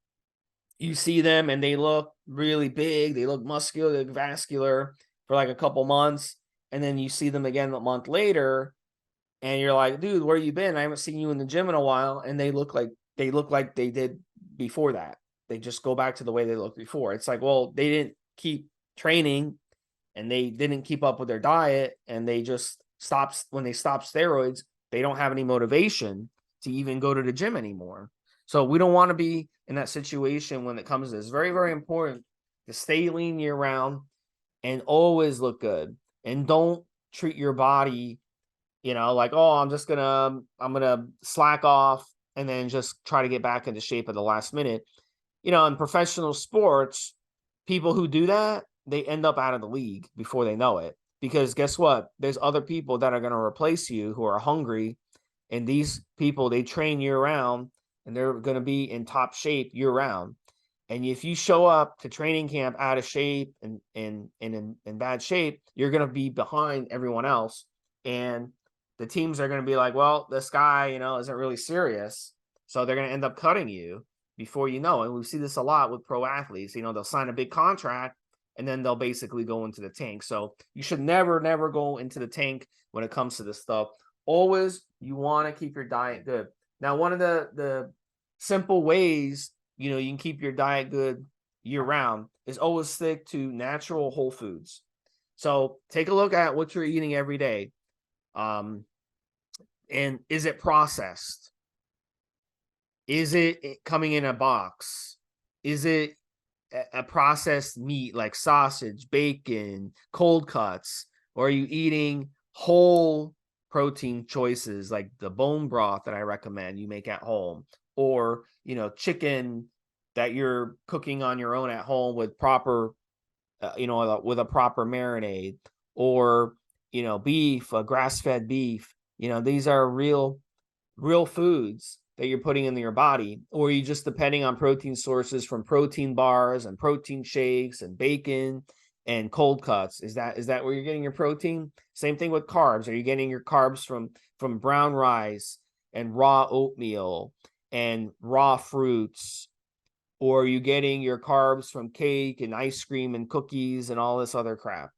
You see them and they look really big, they look muscular, they look vascular for like a couple months, and then you see them again a month later, and you're like, dude, where you been? I haven't seen you in the gym in a while. And they look like they did before that. They just go back to the way they looked before. It's like, well, they didn't keep training and they didn't keep up with their diet, and they just stopped. When they stop steroids, they don't have any motivation to even go to the gym anymore. So we don't want to be in that situation when it comes to this. Very, very important to stay lean year round and always look good, and don't treat your body like, oh, I'm gonna slack off and then just try to get back into shape at the last minute. In professional sports, people who do that, they end up out of the league before they know it. Because guess what? There's other people that are going to replace you who are hungry. And these people, they train year round and they're going to be in top shape year round. And if you show up to training camp out of shape and in bad shape, you're going to be behind everyone else. And the teams are going to be like, well, this guy, isn't really serious. So they're going to end up cutting you before you know. And we see this a lot with pro athletes. They'll sign a big contract and then they'll basically go into the tank. So you should never, never go into the tank when it comes to this stuff. Always, you want to keep your diet good. Now, one of the simple ways, you can keep your diet good year round is always stick to natural whole foods. So take a look at what you're eating every day. And is it processed? Is it coming in a box? Is it a processed meat like sausage, bacon, cold cuts? Or are you eating whole protein choices like the bone broth that I recommend you make at home? Or, chicken that you're cooking on your own at home with proper, with a proper marinade, or, beef, grass-fed beef. These are real foods that you're putting into your body, or are you just depending on protein sources from protein bars and protein shakes and bacon and cold cuts? Is that where you're getting your protein? Same thing with carbs. Are you getting your carbs from brown rice and raw oatmeal and raw fruits, or are you getting your carbs from cake and ice cream and cookies and all this other crap?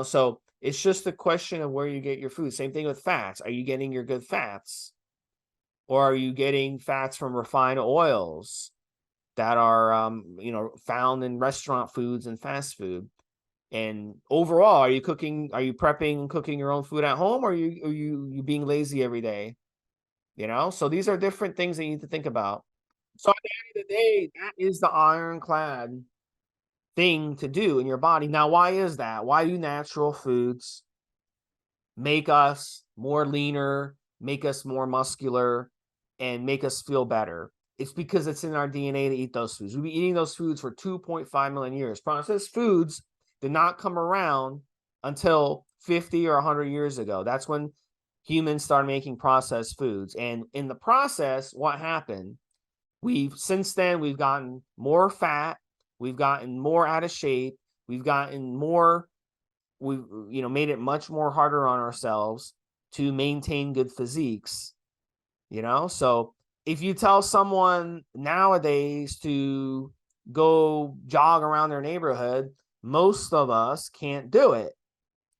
So it's just a question of where you get your food. Same thing with fats. Are you getting your good fats, or are you getting fats from refined oils that are found in restaurant foods and fast food? And overall, are you prepping and cooking your own food at home, or are you being lazy every day? So these are different things that you need to think about. So at the end of the day, that is the ironclad thing to do in your body. Now, why is that? Why do natural foods make us more leaner, make us more muscular, and make us feel better? It's because it's in our DNA to eat those foods. We've been eating those foods for 2.5 million years. Processed foods did not come around until 50 or 100 years ago. That's when humans started making processed foods. And in the process, what happened? Since then, we've gotten more fat, we've gotten more out of shape, we've made it much more harder on ourselves to maintain good physiques. So if you tell someone nowadays to go jog around their neighborhood, most of us can't do it.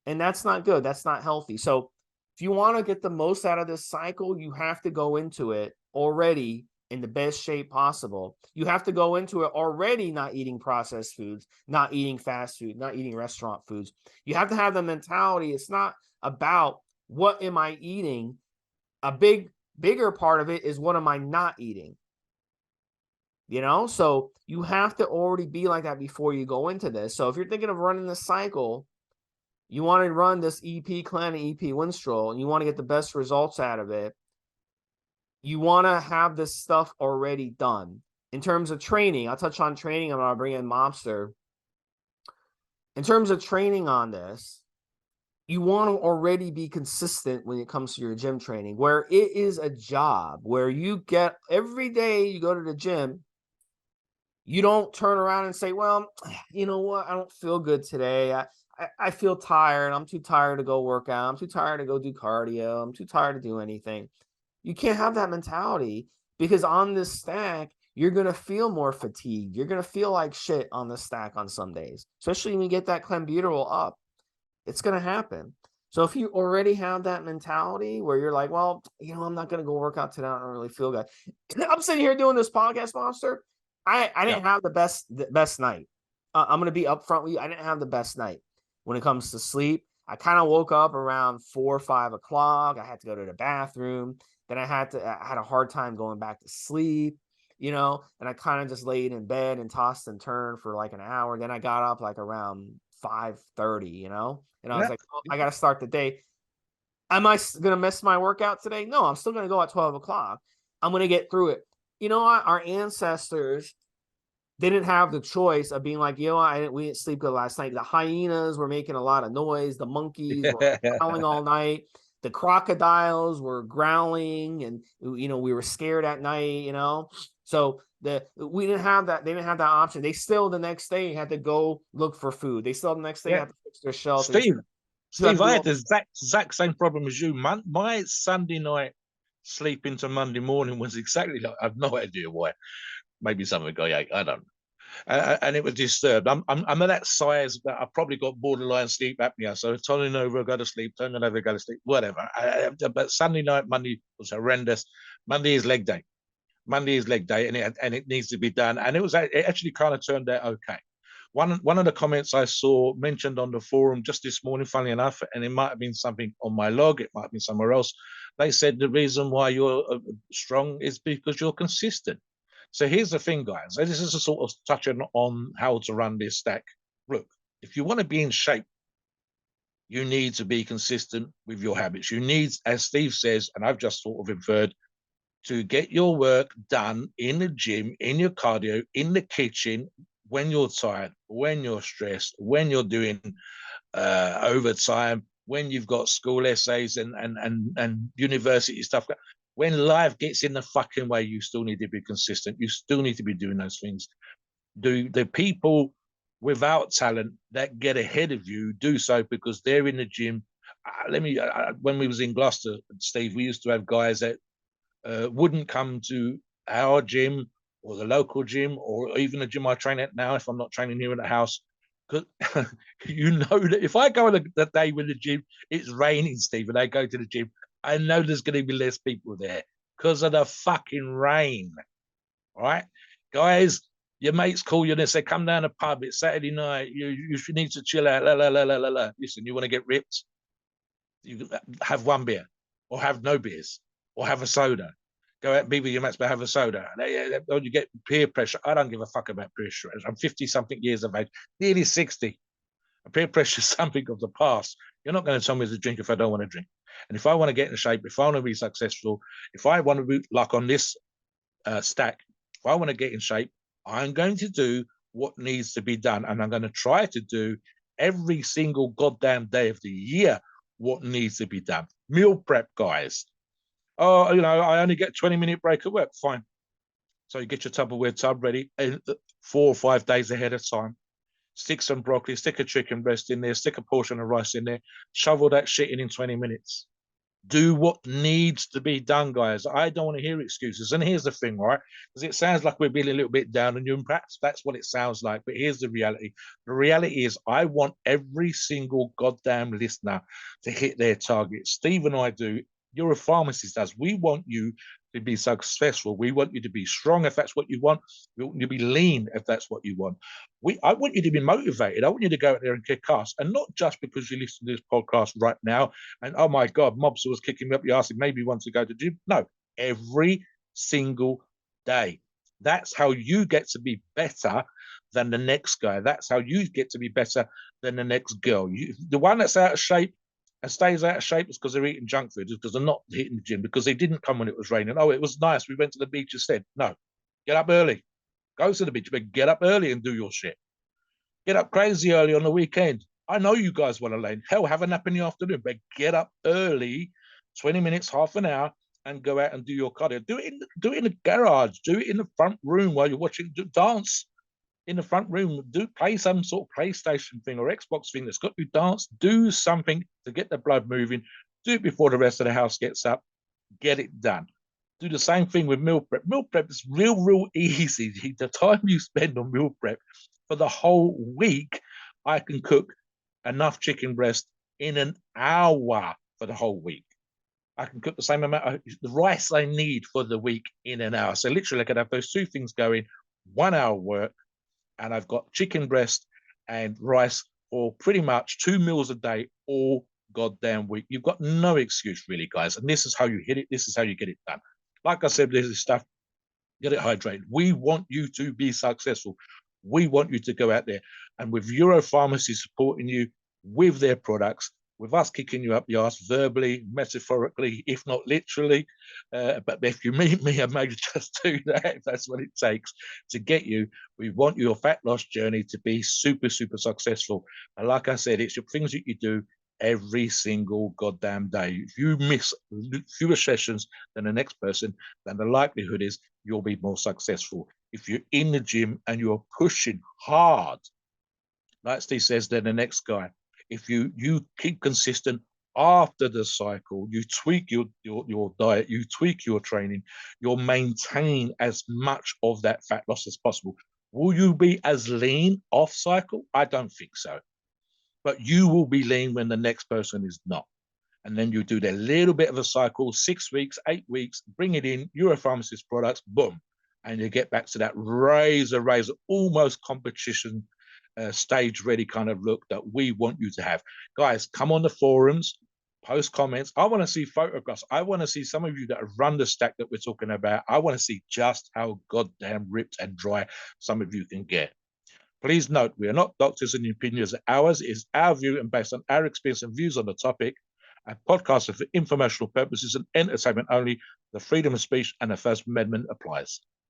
And that's not good. That's not healthy. So if you want to get the most out of this cycle, you have to go into it already in the best shape possible. You have to go into it already not eating processed foods, not eating fast food, not eating restaurant foods. You have to have the mentality. It's not about what am I eating. A bigger part of it is what am I not eating. So you have to already be like that before you go into this. So if you're thinking of running this cycle, you want to run this EP Clen and EP Winstrol, and you want to get the best results out of it, you want to have this stuff already done. In terms of training, I'll touch on training. I'm going to bring in Mobster. In terms of training on this, you want to already be consistent when it comes to your gym training, where it is a job, where you get every day you go to the gym, you don't turn around and say, well, you know what? I don't feel good today. I feel tired. I'm too tired to go work out. I'm too tired to go do cardio. I'm too tired to do anything. You can't have that mentality, because on this stack, you're going to feel more fatigued. You're going to feel like shit on the stack on some days, especially when you get that clenbuterol up. It's going to happen. So if you already have that mentality where you're like, well, I'm not going to go work out today. I don't really feel good. I'm sitting here doing this podcast, Monster. I didn't have the best night. I'm going to be upfront with you. I didn't have the best night when it comes to sleep. I kind of woke up around 4 or 5 o'clock. I had to go to the bathroom. Then I had a hard time going back to sleep, and I kind of just laid in bed and tossed and turned for like an hour. Then I got up like around 5:30, and I was like, oh, I got to start the day. Am I going to miss my workout today? No, I'm still going to go at 12 o'clock. I'm going to get through it. Our ancestors didn't have the choice of being like, we didn't sleep good last night. The hyenas were making a lot of noise. The monkeys were howling all night. The crocodiles were growling, and we were scared at night. So we didn't have that. They didn't have that option. They still the next day had to go look for food. They still the next day had to fix their shelter. Steve, I had the exact same problem as you. My Sunday night sleep into Monday morning was exactly like, I've no idea why. Maybe something I ate. I don't know. And it was disturbed. I'm of that size that I probably got borderline sleep apnea. So turning over, go to sleep, turning over, go to sleep, whatever. But Sunday night, Monday was horrendous. Monday is leg day. And it needs to be done. And it actually kind of turned out okay. One of the comments I saw mentioned on the forum just this morning, funnily enough, and it might have been something on my log, it might have been somewhere else. They said the reason why you're strong is because you're consistent. So here's the thing, guys. This is a sort of touching on how to run this stack. Look, if you want to be in shape, you need to be consistent with your habits. You need, as Steve says, and I've just sort of inferred, to get your work done in the gym, in your cardio, in the kitchen, when you're tired, when you're stressed, when you're doing overtime, when you've got school essays and university stuff. When life gets in the fucking way, you still need to be consistent. You still need to be doing those things. Do the people without talent that get ahead of you do so because they're in the gym? When we was in Gloucester, Steve, we used to have guys that wouldn't come to our gym or the local gym or even the gym I train at now if I'm not training here at the house. Because you know that if I go on the day with the gym, it's raining, Steve, and I go to the gym, I know there's going to be less people there because of the fucking rain. All right, guys, your mates call you and they say, come down the pub, it's Saturday night, you need to chill out. La, la, la, la, la, la. Listen, you want to get ripped? You have one beer or have no beers or have a soda. Go out and be with your mates, but have a soda. You get peer pressure. I don't give a fuck about peer pressure. I'm 50 something years of age, nearly 60. Peer pressure is something of the past. You're not going to tell me to drink if I don't want to drink. And if I want to get in shape, if I want to be successful, if I want to be like on this stack, if I want to get in shape, I'm going to do what needs to be done. And I'm going to try to do every single goddamn day of the year what needs to be done. Meal prep, guys. Oh, I only get 20-minute break at work. Fine. So you get your Tupperware tub ready 4 or 5 days ahead of time. Stick some broccoli, stick a chicken breast in there, stick a portion of rice in there, shovel that shit in 20 minutes. Do what needs to be done, guys. I don't want to hear excuses. And here's the thing, right? Because it sounds like we're being a little bit down on you, and perhaps that's what it sounds like. But here's the reality. The reality is I want every single goddamn listener to hit their target. Steve and I do. EuroPharmacies does. We want you to be successful. We want you to be strong if that's what you want. We want you to be lean if that's what you want. I want you to be motivated. I want you to go out there and kick ass. And not just because you listen to this podcast right now and, oh my God, Mobster was kicking me up the arse and maybe wants to go to the gym. No, every single day. That's how you get to be better than the next guy. That's how you get to be better than the next girl. The one that's out of shape and stays out of shape is because they're eating junk food, because they're not hitting the gym, because they didn't come when it was raining. Oh, it was nice. We went to the beach instead. No, get up early. Go to the beach, but get up early and do your shit. Get up crazy early on the weekend. I know you guys want to lay. Hell, have a nap in the afternoon, but get up early, 20 minutes, half an hour, and go out and do your cardio. Do it in the garage. Do it in the front room while you're watching. Dance in the front room. Play some sort of PlayStation thing or Xbox thing that's got you dance. Do something to get the blood moving. Do it before the rest of the house gets up. Get it done. Do the same thing with meal prep. Meal prep is real easy. The time you spend on meal prep for the whole week, I can cook enough chicken breast in an hour for the whole week. I can cook the same amount of the rice I need for the week in an hour. So literally I could have those two things going, 1 hour work, and I've got chicken breast and rice for pretty much 2 meals a day all goddamn week. You've got no excuse really, guys. And this is how you hit it. This is how you get it done. Like I said, there's this stuff, get it hydrated. We want you to be successful. We want you to go out there. And with EuroPharmacies supporting you with their products, with us kicking you up the arse verbally, metaphorically, if not literally. But if you meet me, I may just do that if that's what it takes to get you. We want your fat loss journey to be super successful. And like I said, it's your things that you do every single goddamn day. If you miss fewer sessions than the next person, then the likelihood is you'll be more successful. If you're in the gym and you're pushing hard, like Steve says, then the next guy. If you keep consistent after the cycle, you tweak your diet, you tweak your training, you'll maintain as much of that fat loss as possible. Will you be as lean off cycle? I don't think so. But you will be lean when the next person is not. And then you do a little bit of a cycle, 6 weeks, 8 weeks, bring it in, EuroPharmacies products, boom. And you get back to that razor, almost competition stage ready kind of look that we want you to have. Guys, come on the forums, post comments. I want to see photographs. I want to see some of you that have run the stack that we're talking about. I want to see just how goddamn ripped and dry some of you can get. Please note, we are not doctors and opinions. Ours is our view and based on our experience and views on the topic. and podcasts are for informational purposes and entertainment only. The freedom of speech and the First Amendment applies.